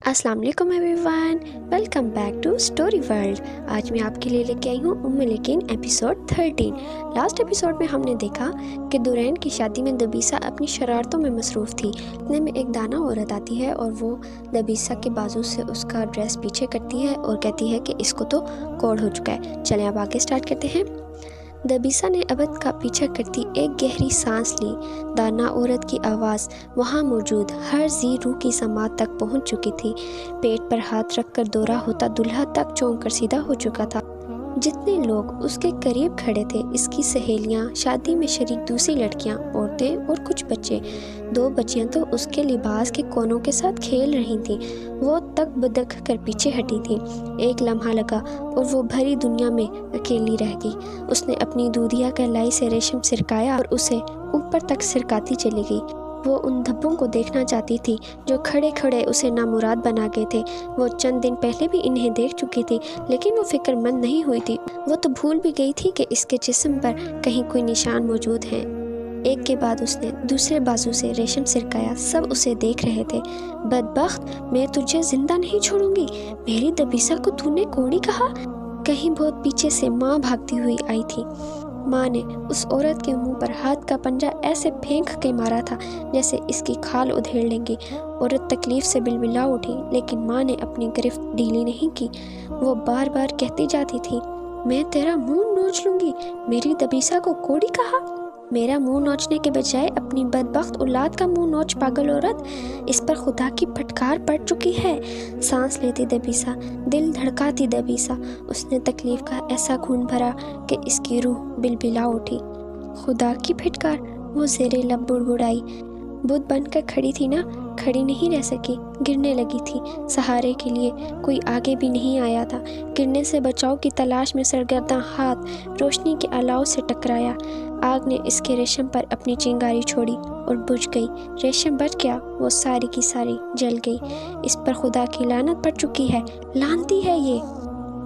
अस्सलाम वालेकुम everyone, welcome back to story world. आज मैं आपके लिए लेके आई हूँ लेकिन एपिसोड 13। लास्ट एपिसोड में हमने देखा कि दुरैन की शादी में दबीसा अपनी शरारतों में मसरूफ़ थी। इतने में एक दाना औरत आती है और वो दबीसा के बाजू से उसका ड्रेस पीछे करती है और कहती है कि इसको तो कोड हो चुका है। चलें अब आगे स्टार्ट करते हैं। दबीसा ने अबद का पीछा करती एक गहरी सांस ली। दाना औरत की आवाज़ वहाँ मौजूद हर जी रूह की समात तक पहुँच चुकी थी। पेट पर हाथ रखकर दौरा होता दूल्हा तक चौंक कर सीधा हो चुका था। जितने लोग उसके करीब खड़े थे, इसकी सहेलियाँ, शादी में शरीक दूसरी लड़कियाँ, औरतें और कुछ बच्चे, 2 बच्चियाँ तो उसके लिबास के कोनों के साथ खेल रही थीं। वो तक बदक कर पीछे हटी थी। एक लम्हा लगा और वो भरी दुनिया में अकेली रह गई। उसने अपनी दूधिया कहलाई से रेशम सिरकाया और उसे ऊपर तक सिरकाती चली गई। वो उन धब्बों को देखना चाहती थी जो खड़े खड़े उसे नामुराद बना गए थे। वो चंद दिन पहले भी इन्हें देख चुकी थी, लेकिन वो फिक्रमंद नहीं हुई थी। वो तो भूल भी गई थी कि इसके जिस्म पर कहीं कोई निशान मौजूद हैं। एक के बाद उसने दूसरे बाजू से रेशम सिरकाया। सब उसे देख रहे थे। बदबख्त, मैं तुझे जिंदा नहीं छोड़ूंगी। मेरी दबीसा को तूने कोड़ी कहा। कहीं बहुत पीछे से माँ भागती हुई आई थी। माँ ने उस औरत के मुंह पर हाथ का पंजा ऐसे फेंक के मारा था जैसे इसकी खाल उधेड़ लेंगी। औरत तकलीफ से बिलबिला उठी, लेकिन माँ ने अपनी गिरफ्त ढीली नहीं की। वो बार बार कहती जाती थी, मैं तेरा मुंह नोच लूंगी। मेरी दबीसा को कोड़ी कहा। मेरा मुंह नोचने के बजाय अपनी बदबख्त औलाद का मुंह नोच, पागल औरत। इस पर खुदा की फटकार पड़ चुकी है। सांस लेती दबीसा, दिल धड़काती दबीसा। उसने तकलीफ का ऐसा खून भरा कि इसकी रूह बिलबिला उठी। खुदा की फटकार, वो ज़ेरे लब बुड़बुड़ाई। बुत बनकर खड़ी थी ना, खड़ी नहीं रह सकी, गिरने लगी थी। सहारे के लिए कोई आगे भी नहीं आया था। गिरने से बचाव की तलाश में सरगर्दा हाथ रोशनी के अलाव से टकराया। आग ने इसके रेशम पर अपनी चिंगारी छोड़ी और बुझ गई। रेशम बच गया, वो सारी की सारी जल गई। इस पर खुदा की लानत पड़ चुकी है। लानती है ये।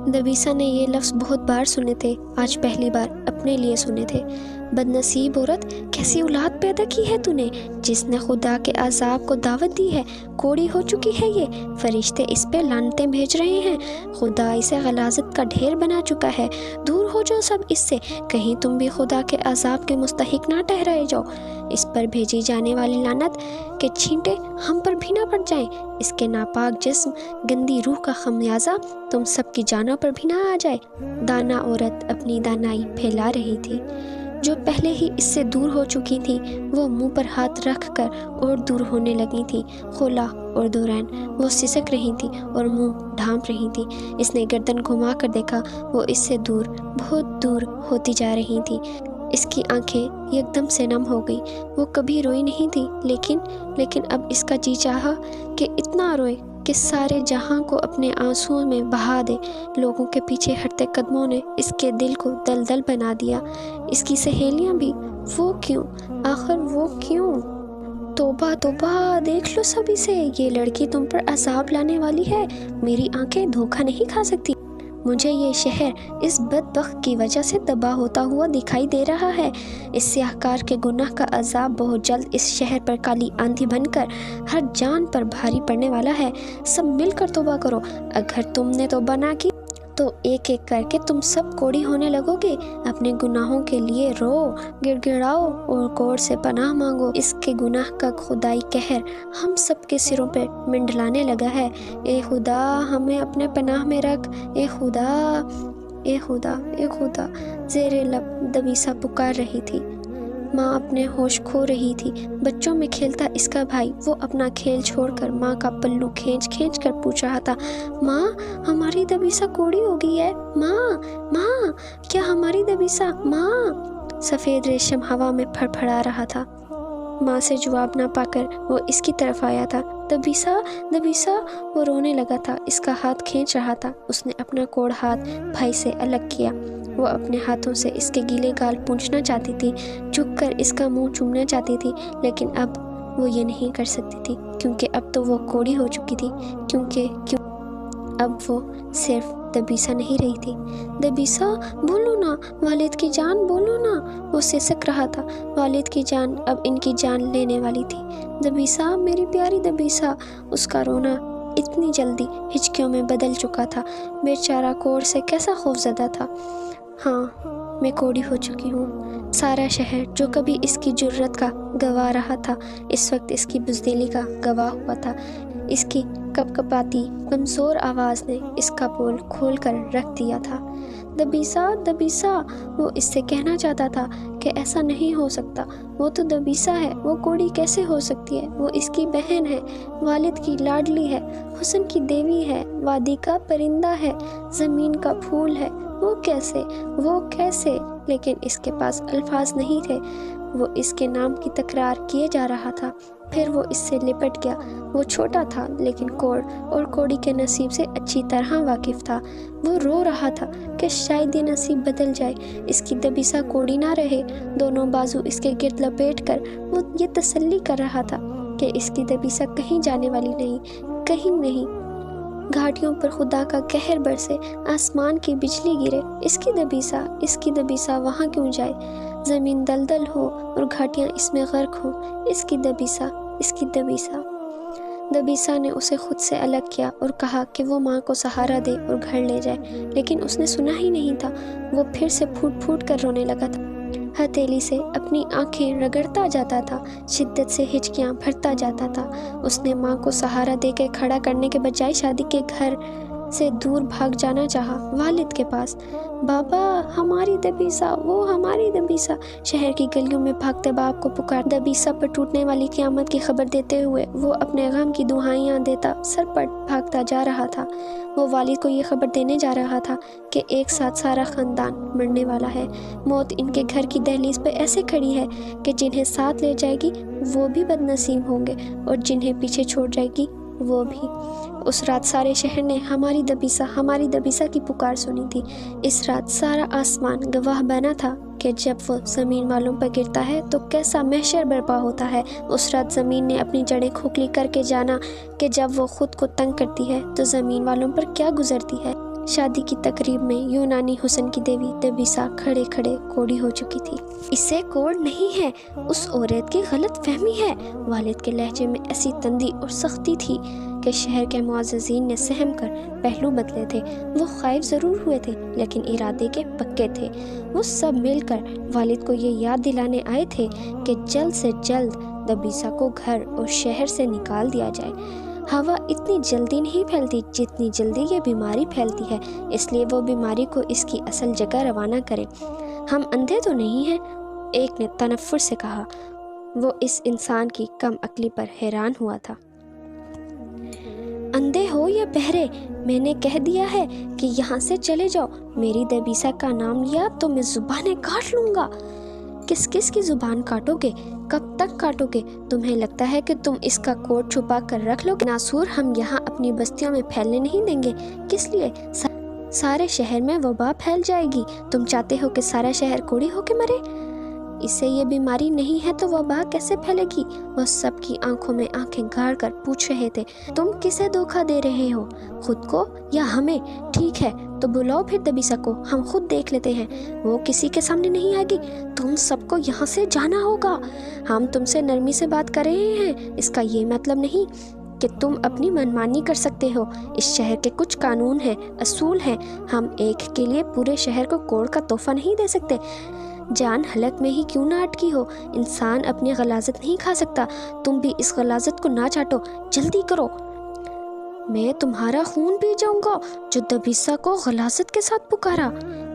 दबीसा ने ये लफ्ज़ बहुत बार सुने थे, आज पहली बार अपने लिए सुने थे। बदनसीब औरत, कैसी औलाद पैदा की है तूने, जिसने खुदा के अजाब को दावत दी है। कोड़ी हो चुकी है ये। फरिश्ते इस पे लानतें भेज रहे हैं। खुदा इसे गलाजत का ढेर बना चुका है। दूर हो जाओ सब इससे, कहीं तुम भी खुदा के अजाब के मुस्तहिक ना ठहराए जाओ। इस पर भेजी जाने वाली लानत के छींटे हम पर भी ना पड़ जाएं। इसके नापाक जिस्म, गंदी रूह का खमियाजा तुम सबकी जानों पर भी ना आ जाए। दाना औरत अपनी दानाई फैला रही थी। जो पहले ही इससे दूर हो चुकी थी, वो मुंह पर हाथ रख कर और दूर होने लगी थी। खोला और दुरैन, वो सिसक रही थी और मुंह ढांप रही थी। इसने गर्दन घुमा कर देखा, वो इससे दूर, बहुत दूर होती जा रही थी। इसकी आंखें एकदम से नम हो गई। वो कभी रोई नहीं थी, लेकिन अब इसका जी चाहा कि इतना रोए कि सारे जहां को अपने आंसुओं में बहा दे। लोगों के पीछे हटते कदमों ने इसके दिल को दलदल बना दिया। इसकी सहेलियां भी। वो क्यों, आखिर वो क्यों? तौबा तौबा, देख लो सब इसे। ये लड़की तुम पर अजाब लाने वाली है। मेरी आंखें धोखा नहीं खा सकती। मुझे ये शहर इस बदबख्त की वजह से तबाह होता हुआ दिखाई दे रहा है। इस सियाहकार के गुनाह का अजाब बहुत जल्द इस शहर पर काली आंधी बनकर हर जान पर भारी पड़ने वाला है। सब मिलकर तौबा करो। अगर तुमने तौबा ना की तो एक एक करके तुम सब कोड़ी होने लगोगे। अपने गुनाहों के लिए रो, गिड़गिड़ाओ और कोर्ट से पनाह मांगो। इसके गुनाह का खुदाई कहर हम सब के सिरों पे मंडलाने लगा है। ए खुदा, हमें अपने पनाह में रख। ए खुदा, ए खुदा, ए खुदा। ज़ेरे लब दबीसा पुकार रही थी। माँ अपने होश खो रही थी। बच्चों में खेलता इसका भाई, वो अपना खेल छोड़कर माँ का पल्लू खींच खींच कर पूछ रहा था, माँ, हमारी दबीसा कोड़ी हो गई है। माँ, माँ, क्या हमारी दबीसा? माँ। सफ़ेद रेशम हवा में फड़फड़ा रहा था। माँ से जवाब ना पाकर वो इसकी तरफ आया था। दबीसा, दबीसा। वो रोने लगा था। इसका हाथ खींच रहा था। उसने अपना कोड़ हाथ भाई से अलग किया। वो अपने हाथों से इसके गीले गाल पूंछना चाहती थी, झुककर इसका मुंह चूमना चाहती थी, लेकिन अब वो ये नहीं कर सकती थी, क्योंकि अब तो वो कोड़ी हो चुकी थी। क्यों अब वो सिर्फ दबीसा नहीं रही थी। दबीसा, बोलो ना, वालिद की जान, बोलो ना। वो सिसक रहा था। वालिद की जान अब इनकी जान लेने वाली थी। दबीसा, मेरी प्यारी दबीसा। उसका रोना इतनी जल्दी हिचकियों में बदल चुका था। बेचारा कोढ़ से कैसा खौफजदा था। हाँ, मैं कोढ़ी हो चुकी हूँ। सारा शहर जो कभी इसकी जुर्रत का गवाह रहा था, इस वक्त इसकी बुज़दिली का गवाह हुआ था। इसकी कपकपाती कमज़ोर आवाज़ ने इसका पोल खोल कर रख दिया था। दबीसा, दबीसा, वो इससे कहना चाहता था कि ऐसा नहीं हो सकता। वो तो दबीसा है, वो कोढ़ी कैसे हो सकती है? वो इसकी बहन है, वालिद की लाडली है, हुस्न की देवी है, वादी का परिंदा है, ज़मीन का फूल है। वो कैसे, वो कैसे? लेकिन इसके पास अल्फाज नहीं थे। वो इसके नाम की तकरार किए जा रहा था। फिर वो इससे लिपट गया। वो छोटा था लेकिन कोढ़ और कोढ़ी के नसीब से अच्छी तरह वाकिफ़ था। वो रो रहा था कि शायद ये नसीब बदल जाए, इसकी दबीसा कोढ़ी ना रहे। दोनों बाजू इसके गिर्द लपेट कर वो ये तसल्ली कर रहा था कि इसकी दबीसा कहीं जाने वाली नहीं, कहीं नहीं। घाटियों पर खुदा का कहर बरसे, आसमान की बिजली गिरे, इसकी दबीसा वहाँ क्यों जाए? ज़मीन दलदल हो और घाटियाँ इसमें गर्क हो, इसकी दबीसा। दबीसा ने उसे खुद से अलग किया और कहा कि वो माँ को सहारा दे और घर ले जाए, लेकिन उसने सुना ही नहीं था। वो फिर से फूट फूट कर रोने लगा था। हथेली से अपनी आंखें रगड़ता जाता था, शिद्दत से हिचकियां भरता जाता था। उसने माँ को सहारा देकर खड़ा करने के बजाय शादी के घर से दूर भाग जाना चाहा, वालिद के पास। बाबा, हमारी दबीसा, वो हमारी दबीसा। शहर की गलियों में भागते बाप को पुकार। दबीसा पर टूटने वाली क़यामत की खबर देते हुए वो अपने गम की दुहाइयाँ देता सरपट भागता जा रहा था। वो वालिद को ये खबर देने जा रहा था कि एक साथ सारा ख़ानदान मरने वाला है। मौत इनके घर की दहलीज पे ऐसे खड़ी है कि जिन्हें साथ ले जाएगी वो भी बदनसीब होंगे और जिन्हें पीछे छोड़ जाएगी वो भी। उस रात सारे शहर ने हमारी दबीसा की पुकार सुनी थी। इस रात सारा आसमान गवाह बना था कि जब वो ज़मीन वालों पर गिरता है तो कैसा महशर बर्पा होता है। उस रात ज़मीन ने अपनी जड़ें खोखली करके जाना कि जब वो खुद को तंग करती है तो ज़मीन वालों पर क्या गुजरती है। शादी की तकरीब में यूनानी हुस्न की देवी दबीसा खड़े खड़े कोढ़ी हो चुकी थी। इसे कोढ़ नहीं है, उस औरत की गलत फहमी है। वालिद के लहजे में ऐसी तंदी और सख्ती थी कि शहर के मुअज़्ज़िज़ीन ने सहम कर पहलू बदले थे। वो खाइफ ज़रूर हुए थे लेकिन इरादे के पक्के थे। वो सब मिलकर वालिद को ये याद दिलाने आए थे कि जल्द से जल्द दबीसा को घर और शहर से निकाल दिया जाए। हवा इतनी जल्दी नहीं फैलती जितनी जल्दी ये बीमारी फैलती है, इसलिए वो बीमारी को इसकी असल जगह रवाना करें। हम अंधे तो नहीं हैं, एक ने तनफ्फुर से कहा। वो इस इंसान की कम अक्ली पर हैरान हुआ था। अंधे हो या बहरे, मैंने कह दिया है कि यहाँ से चले जाओ। मेरी दबीसा का नाम लिया तो मैं जुबानें काट लूँगा। किस किस की जुबान काटोगे? कब तक काटोगे? तुम्हें लगता है कि तुम इसका कोट छुपा कर रख लोगे? नासूर, हम यहाँ अपनी बस्तियों में फैलने नहीं देंगे। किस लिए? सारे शहर में वबा फैल जाएगी। तुम चाहते हो कि सारा शहर कोढ़ी होके मरे? इसे ये बीमारी नहीं है तो वबा कैसे फैलेगी? वो सबकी आंखों में आंखें गाड़ कर पूछ रहे थे, तुम किसे धोखा दे रहे हो, खुद को या हमें? ठीक है तो बुलाओ फिर दबीसा को, हम खुद देख लेते हैं। वो किसी के सामने नहीं आएगी। तुम सबको यहाँ से जाना होगा। हम तुमसे नरमी से बात कर रहे हैं, इसका ये मतलब नहीं कि तुम अपनी मनमानी कर सकते हो। इस शहर के कुछ कानून हैं, असूल हैं। हम एक के लिए पूरे शहर को कोढ़ का तोहफा नहीं दे सकते। जान हलक में ही क्यों ना अटकी हो, इंसान अपनी गलाजत नहीं खा सकता। तुम भी इस गलाजत को ना चाटो, जल्दी करो। मैं तुम्हारा खून पी जाऊंगा जो दबीसा को गलाजत के साथ पुकारा।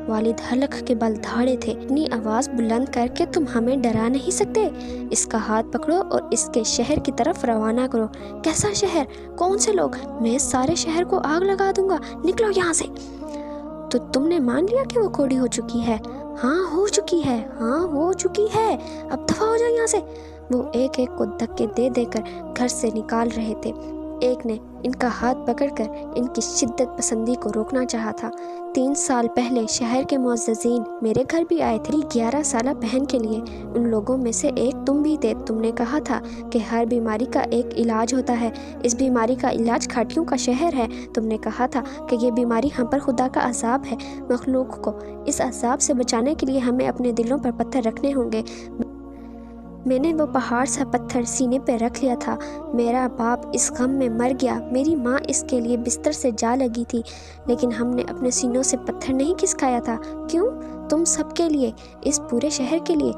वालिद हलक के बल धाड़े थे। अपनी आवाज़ बुलंद करके तुम हमें डरा नहीं सकते। इसका हाथ पकड़ो और इसके शहर की तरफ रवाना करो। कैसा शहर? कौन से लोग? मैं सारे शहर को आग लगा दूंगा। निकलो यहाँ से। तो तुमने मान लिया कि वो कोढ़ी हो चुकी है? हाँ हो चुकी है, हाँ हो चुकी है। अब दफा हो जाओ यहाँ से। वो एक एक को धक्के दे देकर घर से निकाल रहे थे। एक ने इनका हाथ पकड़कर इनकी शिद्दत पसंदी को रोकना चाहा था। 3 साल पहले शहर के मुअज़्ज़िज़ीन मेरे घर भी आए थे, 11 साल बहन के लिए। उन लोगों में से एक तुम भी थे। तुमने कहा था कि हर बीमारी का एक इलाज होता है। इस बीमारी का इलाज घाटियों का शहर है। तुमने कहा था कि ये बीमारी हम पर खुदा का अज़ाब है। मखलूक को इस अज़ाब से बचाने के लिए हमें अपने दिलों पर पत्थर रखने होंगे। میں نے وہ پہاڑ سا پتھر سینے پہ رکھ لیا تھا۔ میرا باپ اس غم میں مر گیا، میری ماں اس کے لیے بستر سے جا لگی تھی، لیکن ہم نے اپنے سینوں سے پتھر نہیں کھسکایا تھا۔ کیوں؟ تم سب کے لیے، اس پورے شہر کے لیے۔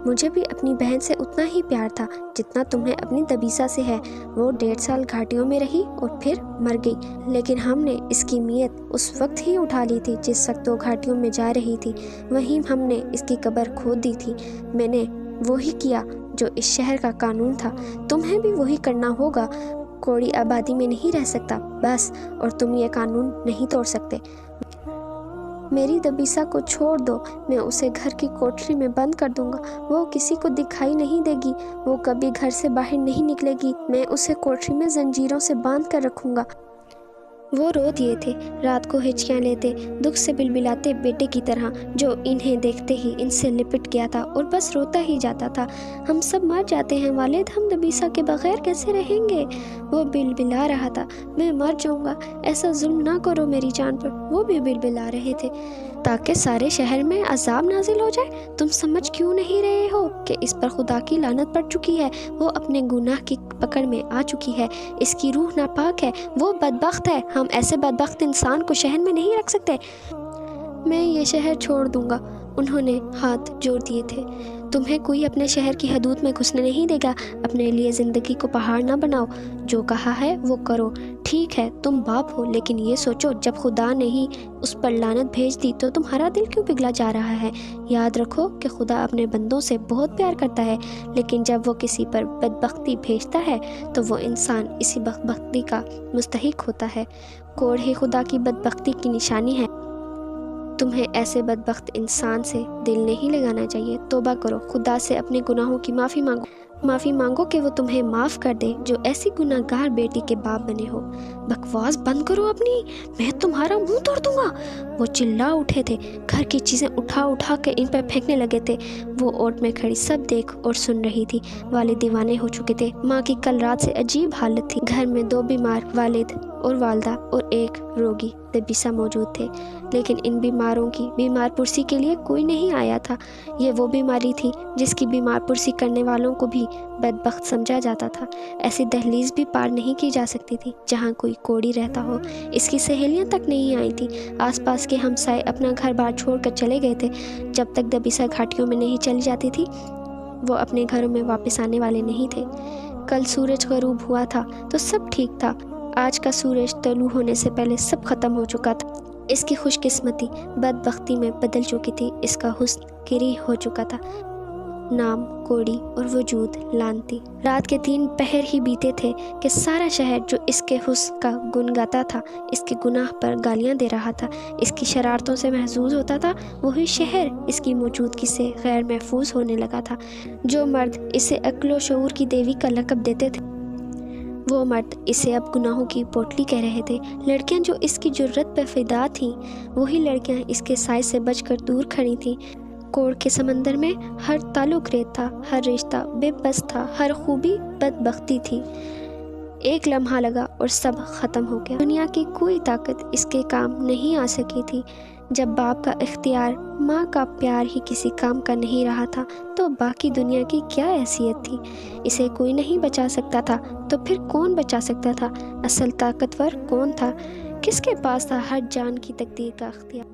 مجھے بھی اپنی بہن سے اتنا ہی پیار تھا جتنا تمہیں اپنی دبیسا سے ہے۔ وہ 1.5 سال گھاٹیوں میں رہی اور پھر مر گئی، لیکن ہم نے اس کی میت اس وقت ہی اٹھا لی تھی جس وقت وہ گھاٹیوں میں جا رہی تھی۔ وہیں ہم نے اس کی قبر کھود دی تھی۔ میں نے وہی کیا جو اس شہر کا قانون تھا، تمہیں بھی وہی کرنا ہوگا۔ کوڑی آبادی میں نہیں رہ سکتا بس، اور تم یہ قانون نہیں توڑ سکتے۔ میری دبیسا کو چھوڑ دو، میں اسے گھر کی کوٹری میں بند کر دوں گا۔ وہ کسی کو دکھائی نہیں دے گی، وہ کبھی گھر سے باہر نہیں نکلے گی۔ میں اسے کوٹری میں زنجیروں سے باندھ کر رکھوں گا۔ وہ رو دیے تھے، رات کو ہچکیاں لیتے، دکھ سے بلبلاتے بیٹے کی طرح جو انہیں دیکھتے ہی ان سے لپٹ گیا تھا اور بس روتا ہی جاتا تھا۔ ہم سب مر جاتے ہیں والد، ہم دبیسا کے بغیر کیسے رہیں گے؟ وہ بلبلا رہا تھا، میں مر جاؤں گا، ایسا ظلم نہ کرو میری جان پر۔ وہ بھی بلبلا رہے تھے، تاکہ سارے شہر میں عذاب نازل ہو جائے۔ تم سمجھ کیوں نہیں رہے ہو کہ اس پر خدا کی لعنت پڑ چکی ہے؟ وہ اپنے گناہ کی پکڑ میں آ چکی ہے، اس کی روح ناپاک ہے، وہ بدبخت ہے۔ ہم ایسے بدبخت انسان کو شہر میں نہیں رکھ سکتے۔ میں یہ شہر چھوڑ دوں گا، انہوں نے ہاتھ جوڑ دیے تھے۔ تمہیں کوئی اپنے شہر کی حدود میں گھسنے نہیں دے گا۔ اپنے لیے زندگی کو پہاڑ نہ بناؤ، جو کہا ہے وہ کرو۔ ٹھیک ہے تم باپ ہو، لیکن یہ سوچو جب خدا نے ہی اس پر لعنت بھیج دی تو تمہارا دل کیوں پگھلا جا رہا ہے؟ یاد رکھو کہ خدا اپنے بندوں سے بہت پیار کرتا ہے، لیکن جب وہ کسی پر بدبختی بھیجتا ہے تو وہ انسان اسی بدبختی کا مستحق ہوتا ہے۔ کوڑ ہی خدا کی بدبختی کی نشانی ہے۔ تمہیں ایسے بدبخت انسان سے دل نہیں لگانا چاہیے۔ توبہ کرو، خدا سے اپنے گناہوں کی معافی مانگو کہ وہ تمہیں معاف کر دے جو ایسی گناہ گار بیٹی کے باپ بنے ہو۔ بکواس بند کرو اپنی، میں تمہارا منہ توڑ دوں گا۔ وہ چلا اٹھے تھے، گھر کی چیزیں اٹھا کے ان پر پھینکنے لگے تھے۔ وہ اوٹ میں کھڑی سب دیکھ اور سن رہی تھی۔ والد دیوانے ہو چکے تھے، ماں کی کل رات سے عجیب حالت تھی۔ گھر میں 2 بیمار والد اور والدہ اور ایک روگی دبیسا موجود تھے، لیکن ان بیماروں کی بیمار پرسی کے لیے کوئی نہیں آیا تھا۔ یہ وہ بیماری تھی جس کی بیمار پرسی کرنے والوں کو بھی بدبخت سمجھا جاتا تھا۔ ایسی دہلیز بھی پار نہیں کی جا سکتی تھی جہاں کوئی کوڑی رہتا ہو۔ اس کی سہیلیاں تک نہیں آئی تھیں۔ آس پاس کے ہمسائے اپنا گھر بار چھوڑ کر چلے گئے تھے۔ جب تک دبیسا گھاٹیوں میں نہیں چلی جاتی تھی وہ اپنے گھروں میں واپس آنے والے نہیں تھے۔ کل سورج غروب ہوا تھا تو سب ٹھیک تھا۔ آج کا سورج طلوع ہونے سے پہلے سب ختم ہو چکا تھا۔ اس کی خوش قسمتی بدبختی میں بدل چکی تھی، اس کا حسن گری ہو چکا تھا۔ نام کوڑی اور وجود لانتی۔ رات کے 3 پہر ہی بیتے تھے کہ سارا شہر جو اس کے حسن کا گن گاتا تھا، اس کے گناہ پر گالیاں دے رہا تھا، اس کی شرارتوں سے محظوظ ہوتا تھا، وہی شہر اس کی موجودگی سے غیر محفوظ ہونے لگا تھا۔ جو مرد اسے عقل و شعور کی دیوی کا لقب دیتے تھے وہ مرد اسے اب گناہوں کی پوٹلی کہہ رہے تھے۔ لڑکیاں جو اس کی جرت پہ فدا تھیں وہی لڑکیاں اس کے سائے سے بچ کر دور کھڑی تھیں۔ کوڑ کے سمندر میں ہر تعلق ریت تھا، ہر رشتہ بے بس تھا، ہر خوبی بدبختی تھی۔ ایک لمحہ لگا اور سب ختم ہو گیا۔ دنیا کی کوئی طاقت اس کے کام نہیں آ سکی تھی۔ جب باپ کا اختیار، ماں کا پیار ہی کسی کام کا نہیں رہا تھا تو باقی دنیا کی کیا حیثیت تھی؟ اسے کوئی نہیں بچا سکتا تھا تو پھر کون بچا سکتا تھا؟ اصل طاقتور کون تھا؟ کس کے پاس تھا ہر جان کی تقدیر کا اختیار؟